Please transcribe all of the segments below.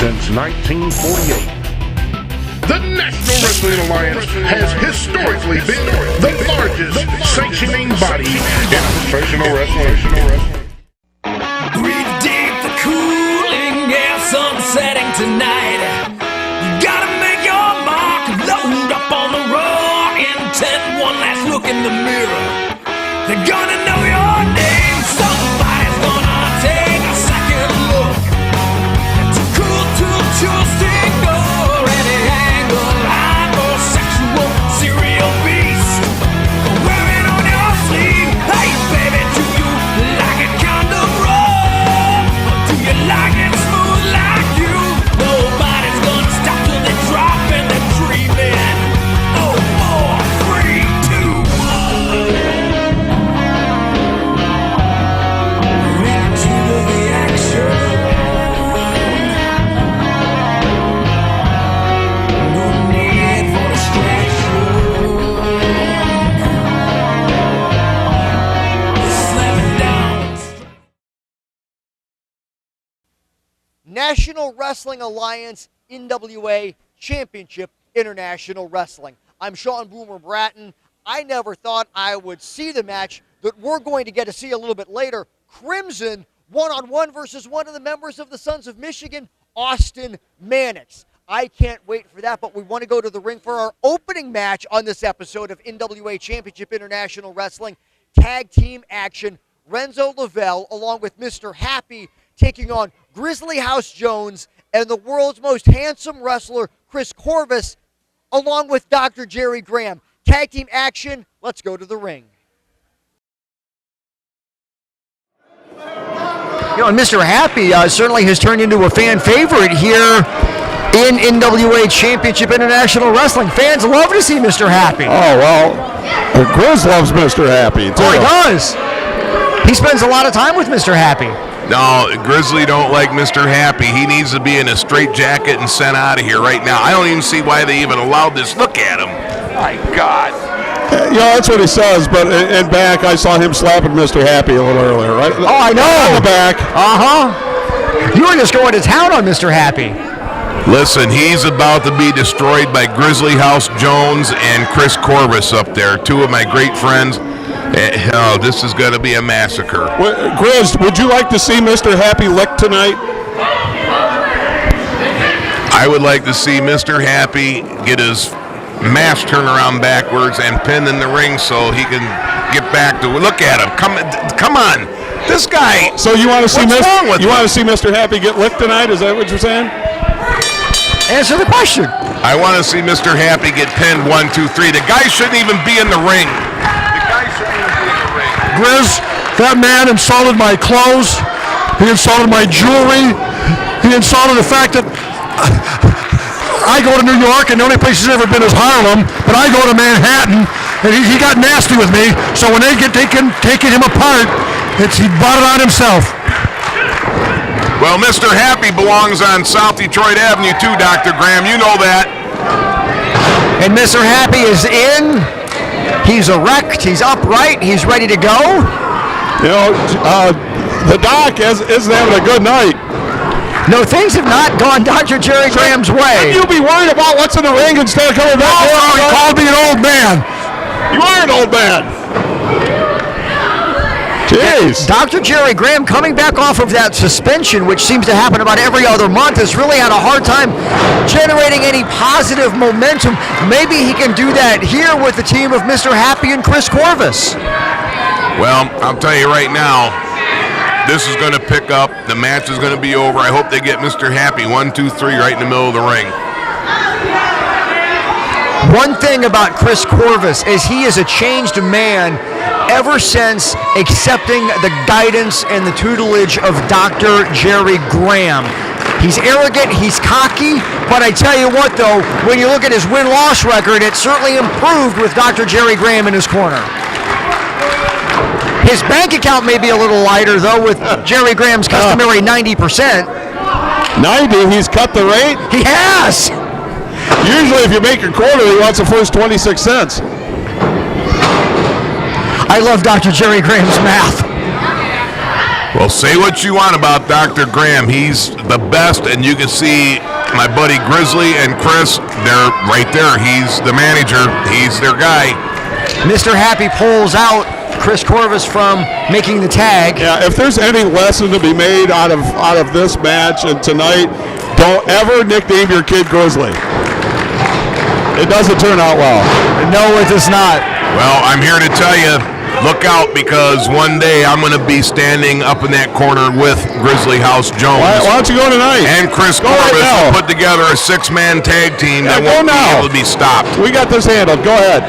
since 1948. The National Wrestling Alliance has historically been the largest sanctioning body in professional wrestling. Breathe deep, the cooling air, sun setting tonight. You gotta make your mark, load up on the raw intent. One last look in the mirror. They're gonna know your name. Somebody's gonna take a second look. Too cool to choose to ignore any angle. Hypersexual serial beast wearing on your sleeve. Hey baby, do you like it kind of rough? Or do you like it smooth like you? Nobody's gonna stop till they drop and they're dreaming. Oh, 4, 3, 2, 1. Into the action. No need for distraction. Slamming down. National Wrestling Alliance NWA Championship International Wrestling. I'm Sean Boomer Bratton. I never thought I would see the match that we're going to get to see a little bit later. Krimson one-on-one versus one of the members of the Sons of Michigan, Austin Manix. I can't wait for that, but we want to go to the ring for our opening match on this episode of NWA Championship International Wrestling. Tag team action. Renzo Lavel along with Mr. Happy taking on Grizzly House Jones and the world's most handsome wrestler, Kris Korvis, along with Dr. Jerry Graham. Tag team action. Let's go to the ring. You know, and Mr. Happy certainly has turned into a fan favorite here in NWA Championship International Wrestling. Fans love to see Mr. Happy. Oh, well, Grizz loves Mr. Happy, too. Oh, he does. He spends a lot of time with Mr. Happy. No, Grizzly don't like Mr. Happy. He needs to be in a straitjacket and sent out of here right now. I don't even see why they even allowed this. Look at him. My God. Yeah, that's what he says, but in back, I saw him slapping Mr. Happy a little earlier, right? Oh, I know. On the back. Uh-huh. You were just going to town on Mr. Happy. Listen, he's about to be destroyed by Grizzly House Jones and Kris Korvis up there, two of my great friends. Oh, this is going to be a massacre. Grizz, would you like to see Mr. Happy licked tonight? I would like to see Mr. Happy get his mask turned around backwards and pinned in the ring so he can get back to look at him. Come on. This guy. So you want to see Mr. Happy get licked tonight? Is that what you're saying? Answer the question. I want to see Mr. Happy get pinned 1, 2, 3. The guy shouldn't even be in the ring. Grizz, that man insulted my clothes. He insulted my jewelry. He insulted the fact that I go to New York and the only place he's ever been is Harlem, but I go to Manhattan, and he got nasty with me. So when they get taking him apart, he brought it on himself. Well, Mr. Happy belongs on South Detroit Avenue too, Dr. Graham. You know that. And Mr. Happy is in. He's erect. He's upright. He's ready to go. You know, the doc isn't having a good night. No, things have not gone Dr. Jerry Graham's way. Shouldn't you be worried about what's in the ring instead of coming back? Oh, he called me an old man. You are an old man. Jeez. Dr. Jerry Graham, coming back off of that suspension, which seems to happen about every other month, has really had a hard time generating any positive momentum. Maybe he can do that here with the team of Mr. Happy and Kris Korvis. Well, I'll tell you right now, this is going to pick up. The match is going to be over. I hope they get Mr. Happy 1, 2, 3 right in the middle of the ring. One thing about Kris Korvis is he is a changed man ever since accepting the guidance and the tutelage of Dr. Jerry Graham. He's arrogant, he's cocky, but I tell you what though, when you look at his win-loss record, it certainly improved with Dr. Jerry Graham in his corner. His bank account may be a little lighter though with Jerry Graham's customary 90%. 90? He's cut the rate? He has! Usually if you make a quarter, he wants the first 26 cents. I love Dr. Jerry Graham's math. Well, say what you want about Dr. Graham. He's the best, and you can see my buddy Grizzly and Kris, they're right there. He's the manager. He's their guy. Mr. Happy pulls out Chris Korvis from making the tag. Yeah, if there's any lesson to be made out of this match and tonight, don't ever nickname your kid Grizzly. It doesn't turn out well. No, it does not. Well, I'm here to tell you, look out, because one day I'm going to be standing up in that corner with Grizzly House Jones. Why don't you go tonight? And Chris Go Korvis right now. will put together a 6-man tag team that go won't be now. able to be stopped. We got this handled. Go ahead.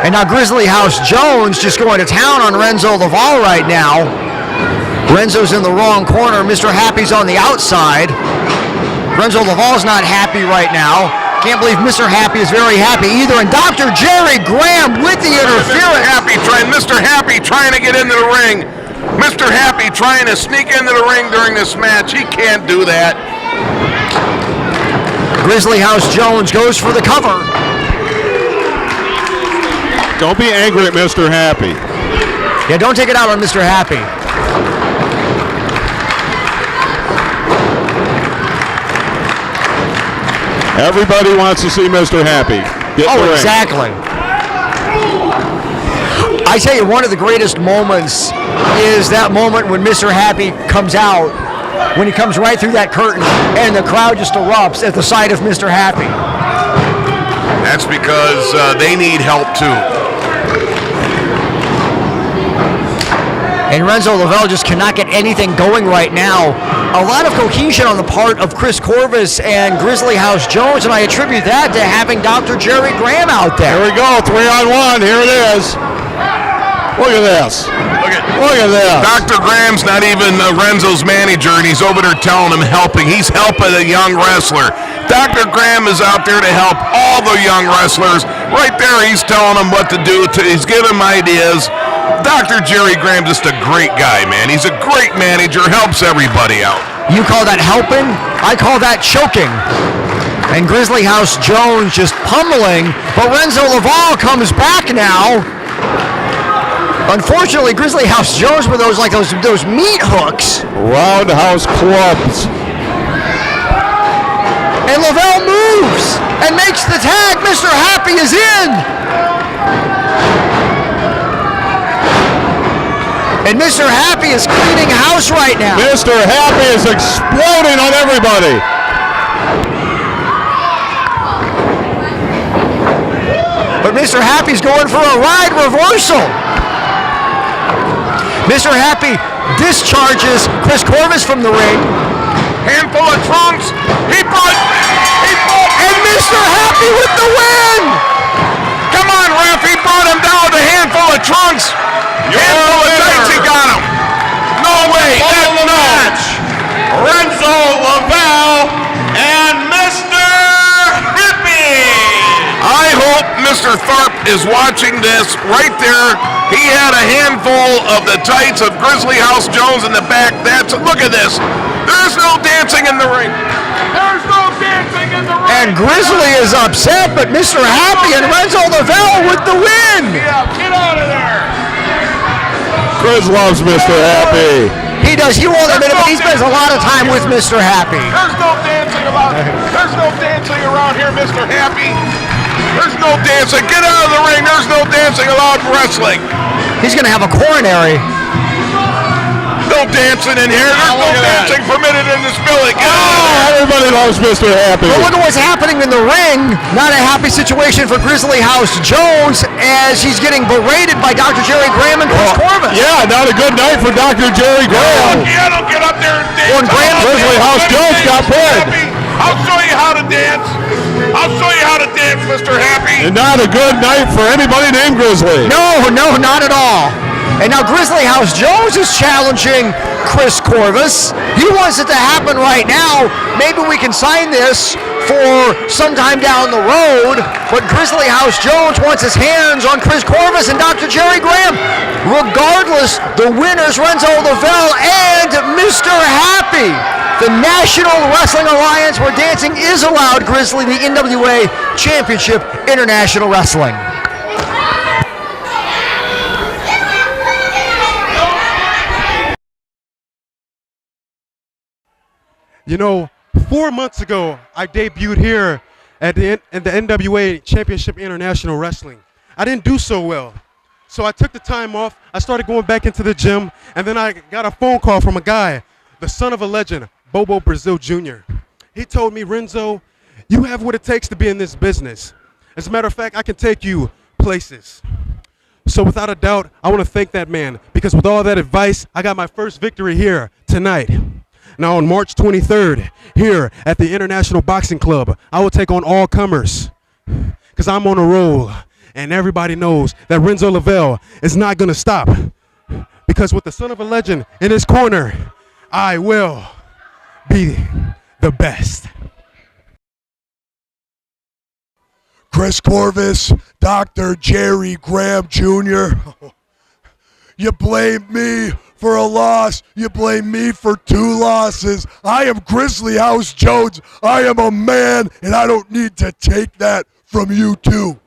And now Grizzly House Jones just going to town on Renzo Lavel right now. Renzo's in the wrong corner. Mr. Happy's on the outside. Renzo Lavel's not happy right now. Can't believe Mr. Happy is very happy either. And Dr. Jerry Graham with the interference. Mr. Happy trying to get into the ring. Mr. Happy trying to sneak into the ring during this match. He can't do that. Grizzly House Jones goes for the cover. Don't be angry at Mr. Happy. Yeah, don't take it out on Mr. Happy. Everybody wants to see Mr. Happy. Get in the ring. Exactly. I tell you, one of the greatest moments is that moment when Mr. Happy comes out, when he comes right through that curtain, and the crowd just erupts at the sight of Mr. Happy. That's because they need help too. And Renzo Lavel just cannot get anything going right now. A lot of cohesion on the part of Chris Korvis and Grizzly House Jones, and I attribute that to having Dr. Jerry Graham out there. Here we go, 3-on-1. Here it is. Look at this. Look at this. Dr. Graham's not even Renzo's manager, and he's over there telling him helping. He's helping a young wrestler. Dr. Graham is out there to help all the young wrestlers. Right there, he's telling them what to do. He's giving them ideas. Dr. Jerry Graham, just a great guy, man. He's a great manager, helps everybody out. You call that helping? I call that choking. And Grizzly House Jones just pummeling, but Renzo Lavel comes back now. Unfortunately, Grizzly House Jones with those meat hooks. Roundhouse clubs. And Lavel moves and makes the tag. Mr. Happy is in. And Mr. Happy is cleaning house right now. Mr. Happy is exploding on everybody. But Mr. Happy's going for a ride reversal. Mr. Happy discharges Chris Korvis from the ring. Handful of trunks. And Mr. Happy with the win. Come on, ref. He brought him down with a handful of trunks. Handful of tights, he got him. No way. That's the match. Renzo Lavel and Mr. Happy. I hope Mr. Tharp is watching this right there. He had a handful of the tights of Grizzly House Jones in the back. Look at this. There's no dancing in the ring. There's no dancing in the ring. And Grizzly is upset, but Mr. Happy and Renzo Lavel with the win. Yeah, get out of there. Chris loves Mr. Happy. He does. He won't admit it, but he spends a lot of time with Mr. Happy. There's no dancing There's no dancing around here, Mr. Happy. There's no dancing. Get out of the ring. There's no dancing allowed in wrestling. He's going to have a coronary. No dancing in here. There's no dancing permitted in this building. Get out of there. Everybody loves Mr. Happy. But look at what's happening in the ring. Not a happy situation for Grizzly House Jones as he's getting berated by Dr. Jerry Graham and Chris Korvis. Yeah, not a good night for Dr. Jerry Graham. Yeah, don't get up there and dance. When Grizzly House Jones got pinned. I'll show you how to dance. I'll show you how to dance, Mr. Happy. And not a good night for anybody named Grizzly. No, not at all. And now Grizzly House Jones is challenging Chris Korvis. He wants it to happen right now. Maybe we can sign this for sometime down the road. But Grizzly House Jones wants his hands on Chris Korvis and Dr. Jerry Graham. Regardless, the winners Renzo Lavel and Mr. Happy. The National Wrestling Alliance, where dancing is allowed. Grizzly, the NWA Championship International Wrestling. You know, 4 months ago, I debuted here at the NWA Championship International Wrestling. I didn't do so well. So I took the time off. I started going back into the gym, and then I got a phone call from a guy, the son of a legend, Bobo Brazil Jr. He told me, Renzo, you have what it takes to be in this business. As a matter of fact, I can take you places. So without a doubt, I want to thank that man, because with all that advice, I got my first victory here tonight. Now on March 23rd, here at the International Boxing Club, I will take on all comers, because I'm on a roll, and everybody knows that Renzo Lavel is not going to stop, because with the son of a legend in his corner, I will be the best. Chris Korvis, Dr. Jerry Graham Jr. You blame me for a loss. You blame me for 2 losses. I am Grizzly House Jones. I am a man, and I don't need to take that from you two.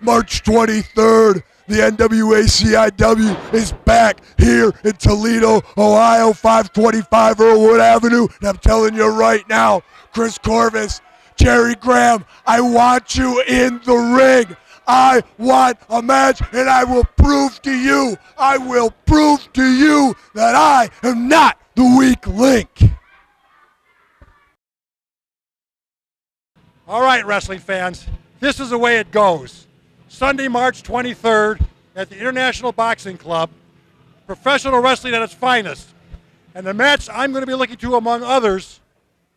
March 23rd, the NWA-CIW is back here in Toledo, Ohio, 525 Earlwood Avenue. And I'm telling you right now, Chris Korvis, Jerry Graham, I want you in the ring. I want a match, and I will prove to you that I am not the weak link. All right, wrestling fans, this is the way it goes. Sunday, March 23rd at the International Boxing Club, professional wrestling at its finest. And the match I'm going to be looking to, among others,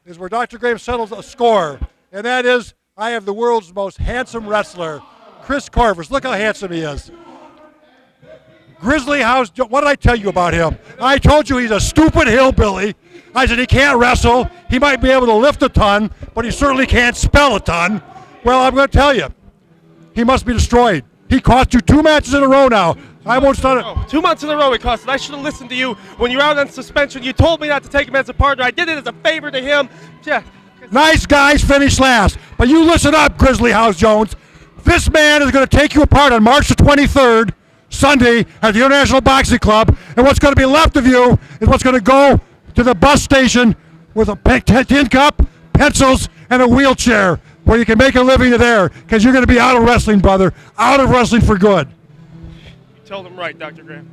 is where Dr. Graham settles a score, and that is I have the world's most handsome wrestler, Chris Korvis. Look how handsome he is. Grizzly House, what did I tell you about him? I told you he's a stupid hillbilly. I said he can't wrestle. He might be able to lift a ton, but he certainly can't spell a ton. Well, I'm going to tell you, he must be destroyed. He cost you 2 matches in a row now. I won't start it. 2 months in a row it cost it. I should have listened to you when you were out on suspension. You told me not to take him as a partner. I did it as a favor to him. Yeah. Nice guys finish last. But you listen up, Grizzly House Jones. This man is going to take you apart on March the 23rd, Sunday, at the International Boxing Club. And what's going to be left of you is what's going to go to the bus station with a tin cup, pencils, and a wheelchair where you can make a living there, because you're going to be out of wrestling, brother. Out of wrestling for good. You told him right, Dr. Graham.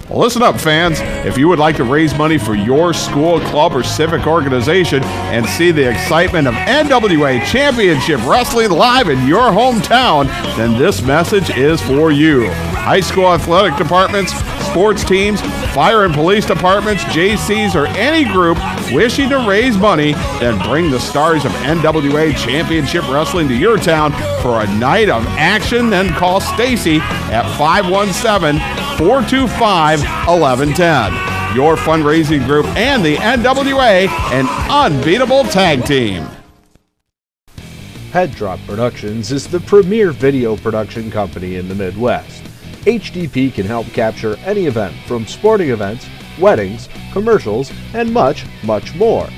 Well, listen up, fans. If you would like to raise money for your school, club, or civic organization and see the excitement of NWA Championship Wrestling live in your hometown, then this message is for you. High school athletic departments, sports teams, fire and police departments, JCs, or any group wishing to raise money, then bring the stars of NWA Championship Wrestling to your town for a night of action. Then call Stacy at 517-425-1110. Your fundraising group and the NWA, an unbeatable tag team. Head Drop Productions is the premier video production company in the Midwest. HDP can help capture any event, from sporting events, weddings, commercials, and much, much more.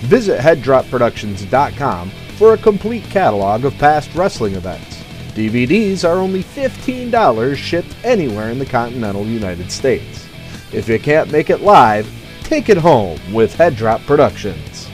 Visit headdropproductions.com for a complete catalog of past wrestling events. DVDs are only $15 shipped anywhere in the continental United States. If you can't make it live, take it home with Head Drop Productions.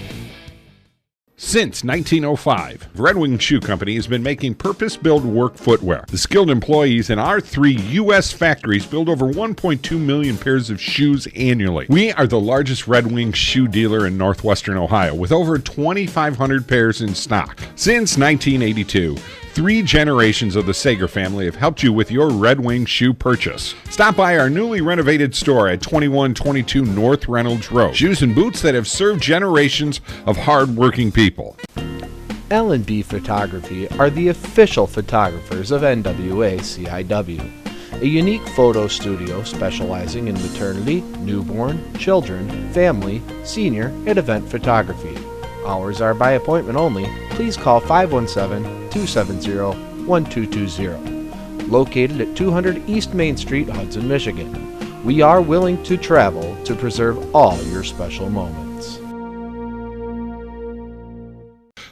Since 1905, Red Wing Shoe Company has been making purpose-built work footwear. The skilled employees in our 3 U.S. factories build over 1.2 million pairs of shoes annually. We are the largest Red Wing shoe dealer in northwestern Ohio, with over 2,500 pairs in stock. Since 1982, 3 generations of the Sager family have helped you with your Red Wing shoe purchase. Stop by our newly renovated store at 2122 North Reynolds Road. Shoes and boots that have served generations of hard-working people. L&B Photography are the official photographers of NWA-CIW, a unique photo studio specializing in maternity, newborn, children, family, senior, and event photography. Hours are by appointment only. Please call 517-270-1220. Located at 200 East Main Street, Hudson, Michigan. We are willing to travel to preserve all your special moments.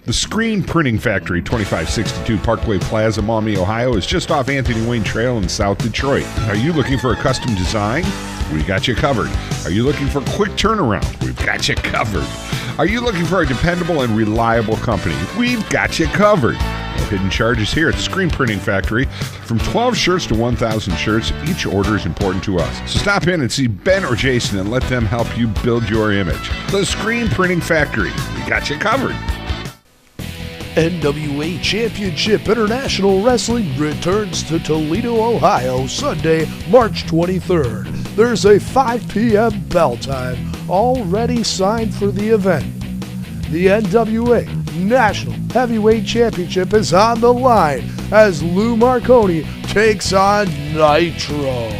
The Screen Printing Factory, 2562 Parkway Plaza, Maumee, Ohio, is just off Anthony Wayne Trail in South Detroit. Are you looking for a custom design? We got you covered. Are you looking for quick turnaround? We've got you covered. Are you looking for a dependable and reliable company? We've got you covered. No hidden charges here at the Screen Printing Factory. From 12 shirts to 1,000 shirts, each order is important to us. So stop in and see Ben or Jason and let them help you build your image. The Screen Printing Factory. We got you covered. NWA Championship International Wrestling returns to Toledo, Ohio, Sunday, March 23rd. There's a 5 p.m. bell time already signed for the event. The NWA National Heavyweight Championship is on the line as Lou Marconi takes on Nitro.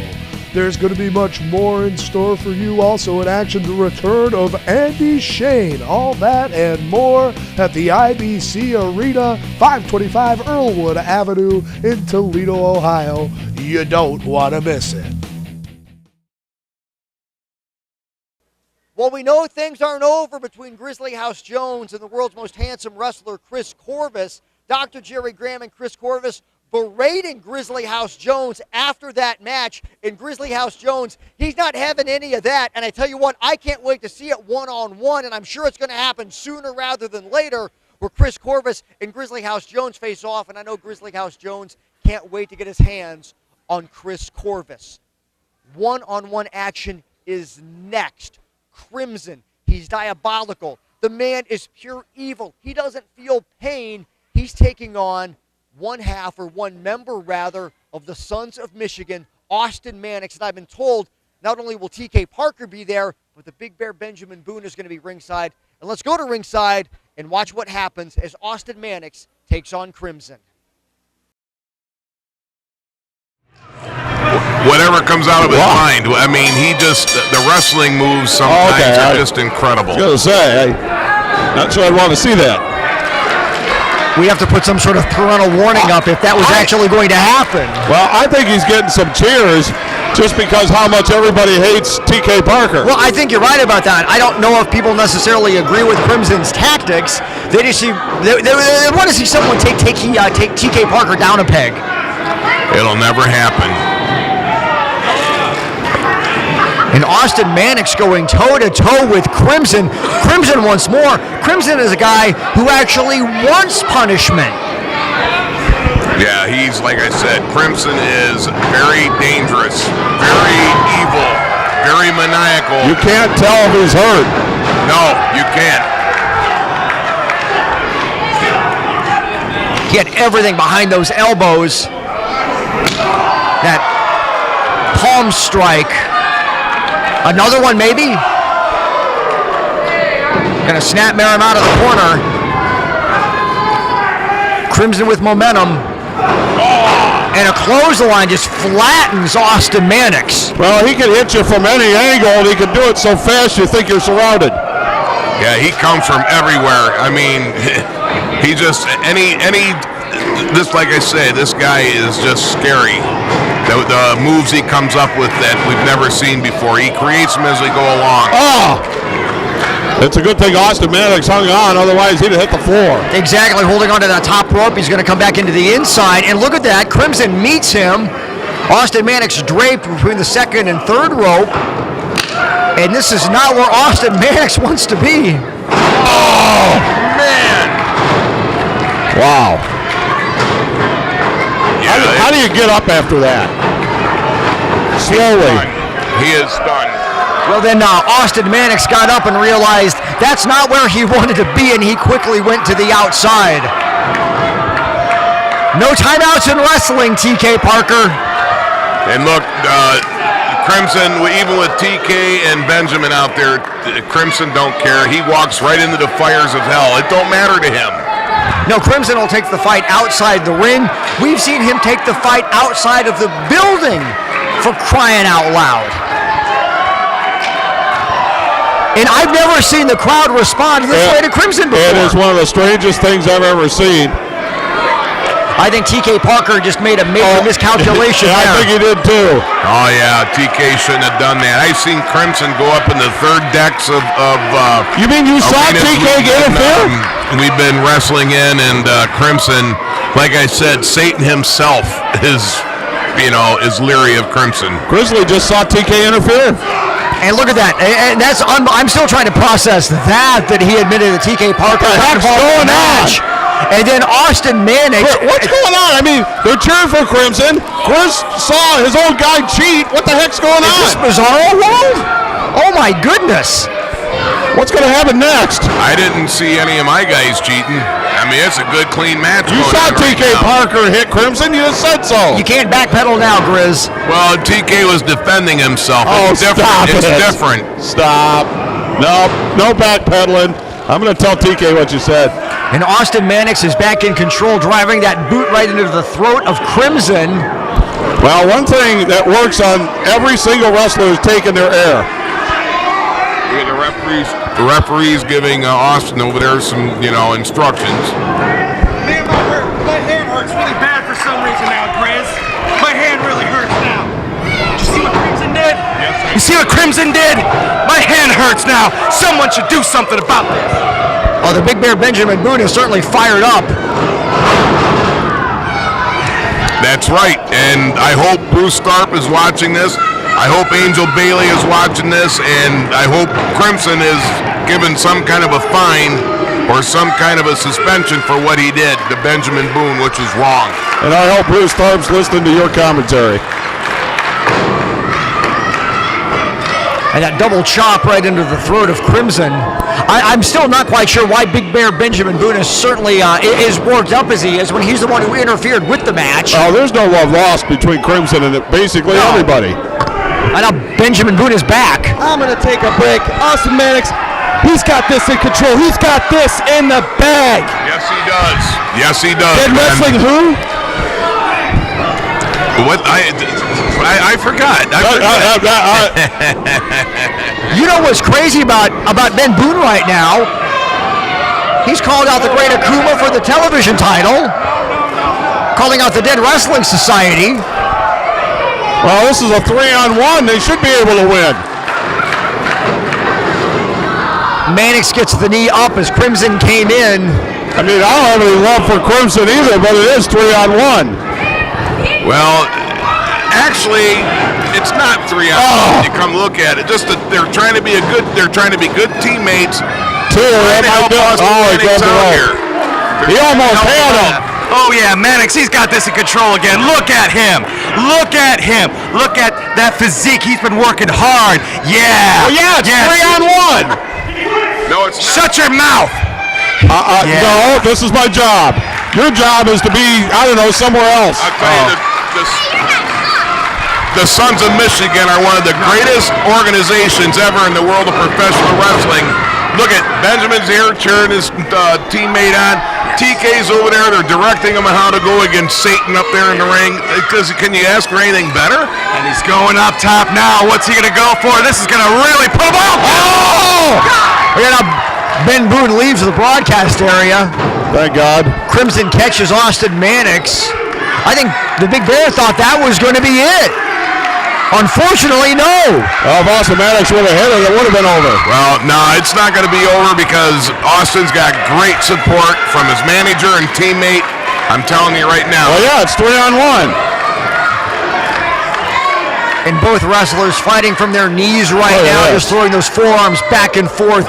There's going to be much more in store for you. Also in action, the return of Andy Shane. All that and more at the IBC Arena, 525 Earlwood Avenue in Toledo, Ohio. You don't want to miss it. Well, we know things aren't over between Grizzly House Jones and the world's most handsome wrestler, Kris Korvis. Dr. Jerry Graham and Kris Korvis berating Grizzly House Jones after that match. And Grizzly House Jones, he's not having any of that. And I tell you what, I can't wait to see it one-on-one, and I'm sure it's going to happen sooner rather than later, where Kris Korvis and Grizzly House Jones face off. And I know Grizzly House Jones can't wait to get his hands on Kris Korvis. One-on-one action is next. Krimson, he's diabolical. The man is pure evil. He doesn't feel pain. He's taking on one member of the Sons of Michigan, Austin Manix. And I've been told not only will TK Parker be there, but the Big Bear Benjamin Boone is going to be ringside. And let's go to ringside and watch what happens as Austin Manix takes on Krimson. Whatever comes out of his mind. I mean, the wrestling moves sometimes are just incredible. I was going to say, not sure I'd want to see that. We have to put some sort of parental warning up if that was actually going to happen. Well, I think he's getting some cheers just because how much everybody hates TK Parker. Well, I think you're right about that. I don't know if people necessarily agree with Krimson's tactics. They just they want to see someone take TK Parker down a peg. It'll never happen. And Austin Manix going toe-to-toe with Krimson. Krimson once more. Krimson is a guy who actually wants punishment. Yeah, he's, like I said, Krimson is very dangerous, very evil, very maniacal. You can't tell if he's hurt. No, you can't. He had everything behind those elbows. That palm strike. Another one, maybe? Gonna snapmare him out of the corner. Krimson with momentum. And a clothesline just flattens Austin Manix. Well, he can hit you from any angle, and he can do it so fast you think you're surrounded. Yeah, he comes from everywhere. I mean, he just, this, like I say, this guy is just scary. The moves he comes up with that we've never seen before. He creates them as they go along. Oh! It's a good thing Austin Manix hung on, otherwise he'd have hit the floor. Exactly, holding onto that top rope. He's going to come back into the inside. And look at that, Krimson meets him. Austin Manix draped between the second and third rope. And this is not where Austin Manix wants to be. Oh, man! Wow. How do you get up after that? Slowly. He is stunned. Well, then Austin Manix got up and realized that's not where he wanted to be, and he quickly went to the outside. No timeouts in wrestling, TK Parker. And look, Krimson, even with TK and Benjamin out there, Krimson don't care. He walks right into the fires of hell. It don't matter to him. No, Krimson will take the fight outside the ring. We've seen him take the fight outside of the building, for crying out loud. And I've never seen the crowd respond this way to Krimson before. It is one of the strangest things I've ever seen. I think TK Parker just made a major miscalculation there. I think he did too. Oh yeah, TK shouldn't have done that. I've seen Krimson go up in the third decks of you mean you saw TK get it there? We've been wrestling in, and Krimson, like I said, Satan himself is is leery of Krimson. Grizzly just saw TK interfere. And look at that. And that's I'm still trying to process that he admitted that TK Parker What the heck's going on? And then Austin Manix. What's going on? I mean, they're cheering for Krimson. Kris saw his old guy cheat. What the heck's going on? Is this Bizarro world? Oh my goodness. What's going to happen next? I didn't see any of my guys cheating. I mean, it's a good, clean match. You saw TK Parker hit Krimson. You just said so. You can't backpedal now, Grizz. Well, TK was defending himself. Oh, It's different. stop It's it. different. Stop. No backpedaling. I'm going to tell TK what you said. And Austin Manix is back in control, driving that boot right into the throat of Krimson. Well, one thing that works on every single wrestler is taking their air. The referee's giving Austin over there some, instructions. Man, my hand hurts really bad for some reason now, Grizz. My hand really hurts now. Did you see what Krimson did? You see what Krimson did? My hand hurts now. Someone should do something about this. Oh, the Big Bear Benjamin Boone is certainly fired up. That's right, and I hope Bruce Starp is watching this. I hope Angel Bailey is watching this, and I hope Krimson is given some kind of a fine or some kind of a suspension for what he did to Benjamin Boone, which is wrong. And I hope Bruce Starp's listening to your commentary. And that double chop right into the throat of Krimson. I'm still not quite sure why Big Bear Benjamin Boone is certainly is worked up as he is when he's the one who interfered with the match. Oh, there's no love lost between Krimson and basically everybody. I know Benjamin Boone is back. I'm going to take a break. Austin Manix, he's got this in control. He's got this in the bag. Yes, he does. Yes, he does. Dead Wrestling who? What? I forgot. You know what's crazy about Ben Boone right now? He's called out the Great Akuma for the television title, calling out the Dead Wrestling Society. Well, this is a 3-on-1. They should be able to win. Manix gets the knee up as Krimson came in. I mean, I don't have any love for Krimson either, but it is 3-on-1. Well, actually, it's not 3-on-1. You come look at it. Just that they're trying to be good teammates. He almost had him. Oh yeah, Manix, he's got this in control again. Look at him. Look at him. Look at that physique. He's been working hard. Yeah. Well, yeah, it's 3-on-1. No, it's not. Shut your mouth. No, this is my job. Your job is to be, somewhere else. I'll tell you, the Sons of Michigan are one of the greatest organizations ever in the world of professional wrestling. Look at Benjamin's here cheering his teammate on. TK's over there. They're directing him on how to go against Satan up there in the ring. Because can you ask for anything better? And he's going up top now. What's he going to go for? This is going to really put him out. Oh! Now Ben Boone leaves the broadcast area. Thank God. Krimson catches Austin Manix. I think the Big Bear thought that was going to be it. Unfortunately, no. Well, if Austin Manix would have hit it, it would have been over. Well, no, it's not going to be over because Austin's got great support from his manager and teammate. I'm telling you right now. Well, yeah, it's 3-on-1. And both wrestlers fighting from their knees right now, just throwing those forearms back and forth,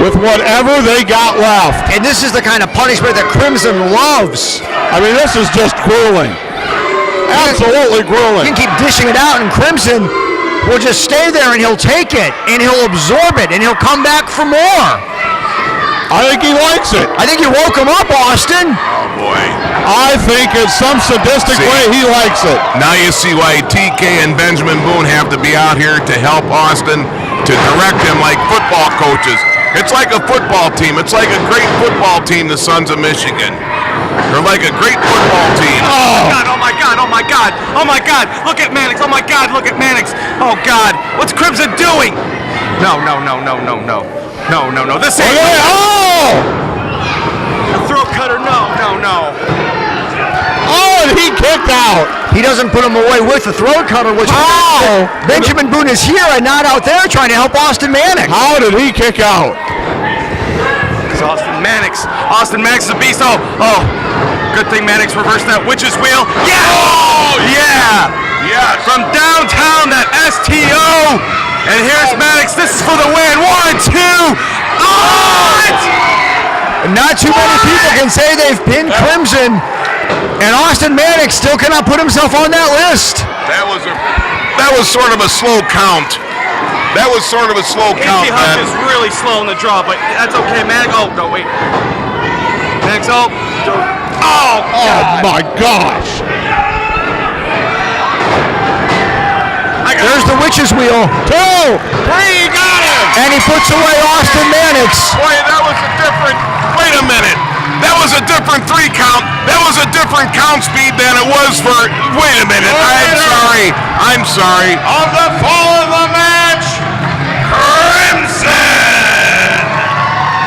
with whatever they got left. And this is the kind of punishment that Krimson loves. I mean, this is just grueling. Absolutely grueling. You can keep dishing it out, and Krimson will just stay there, and he'll take it, and he'll absorb it, and he'll come back for more. I think he likes it. I think you woke him up, Austin. Oh, boy. I think in some sadistic way he likes it. Now you see why TK and Benjamin Boone have to be out here to help Austin, to direct him like football coaches. It's like a football team. It's like a great football team, the Sons of Michigan. They're like a great football team. Oh my God, oh my God, oh my God, look at Manix, oh my God, look at Manix. Oh God, what's Krimson doing? No, this ain't. A throat cutter, no. Oh, and he kicked out. He doesn't put him away with the throat cutter, which Benjamin Boone is here and not out there trying to help Austin Manix. How did he kick out? It's Austin Manix is a beast. Oh, Good thing Manix reversed that witch's wheel. Yeah! Oh, yeah! Yes. From downtown, that STO. And here's Manix. This is for the win. 1, 2. Oh! Not too many people can say they've pinned Krimson, and Austin Manix still cannot put himself on that list. That was sort of a slow count. That was sort of a slow count, Huck man. is really slow in the draw, but that's okay, Manix. Oh, no, wait. Manix, oh. Oh, my gosh. There's the witch's wheel. 2, 3, got him! And he puts away Austin Manix. Boy, that was a different, wait a minute. That was a different 3 count. That was a different count speed than it was for, wait a minute. I'm sorry. On the fall of the match, Krimson!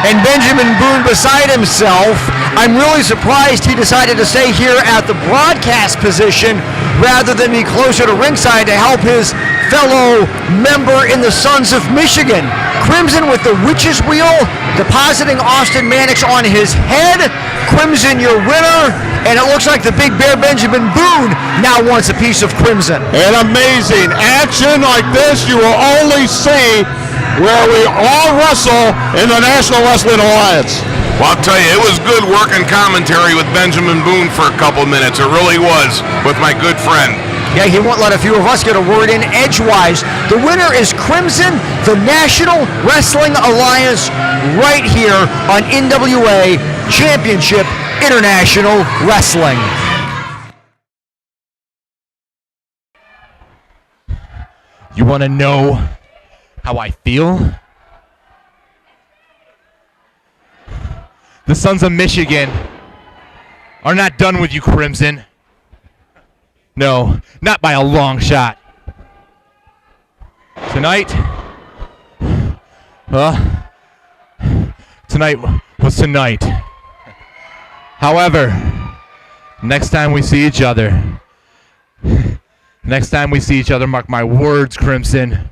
And Benjamin Boone beside himself. I'm really surprised he decided to stay here at the broadcast position rather than be closer to ringside to help his fellow member in the Sons of Michigan. Krimson with the witch's wheel, depositing Austin Manix on his head. Krimson, your winner. And it looks like the big bear Benjamin Boone now wants a piece of Krimson. And amazing action like this you will only see where we all wrestle in the National Wrestling Alliance. Well, I'll tell you, it was good working commentary with Benjamin Boone for a couple minutes. It really was, with my good friend. Yeah, he won't let a few of us get a word in edgewise. The winner is Krimson, the National Wrestling Alliance, right here on NWA Championship International Wrestling. You want to know how I feel? The Sons of Michigan are not done with you, Krimson. No, not by a long shot. Tonight was tonight. However, next time we see each other, mark my words, Krimson,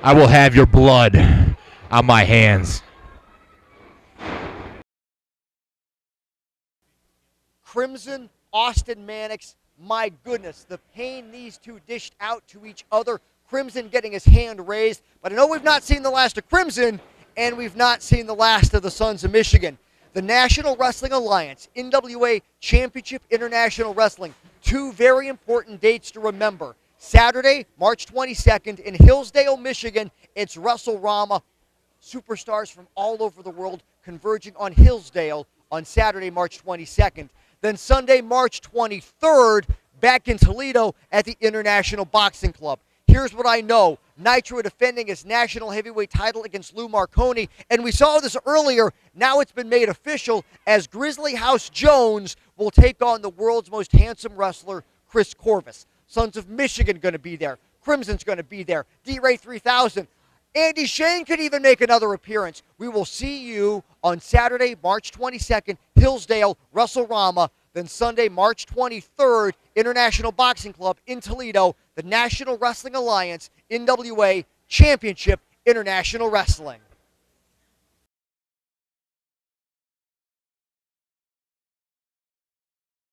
I will have your blood on my hands. Krimson, Austin Manix, my goodness, the pain these two dished out to each other. Krimson getting his hand raised, but I know we've not seen the last of Krimson, and we've not seen the last of the Sons of Michigan. The National Wrestling Alliance, NWA Championship International Wrestling, 2 very important dates to remember. Saturday, March 22nd in Hillsdale, Michigan, it's Wrestlerama. Superstars from all over the world converging on Hillsdale on Saturday, March 22nd. Then Sunday, March 23rd, back in Toledo at the International Boxing Club. Here's what I know. Nitro defending his national heavyweight title against Lou Marconi. And we saw this earlier. Now it's been made official as Grizzly House Jones will take on the world's most handsome wrestler, Kris Korvis. Sons of Michigan going to be there. Krimson's going to be there. D-Ray 3000. Andy Shane could even make another appearance. We will see you on Saturday, March 22nd, Hillsdale, Wrestlerama. Then Sunday, March 23rd, International Boxing Club in Toledo, the National Wrestling Alliance, NWA Championship International Wrestling.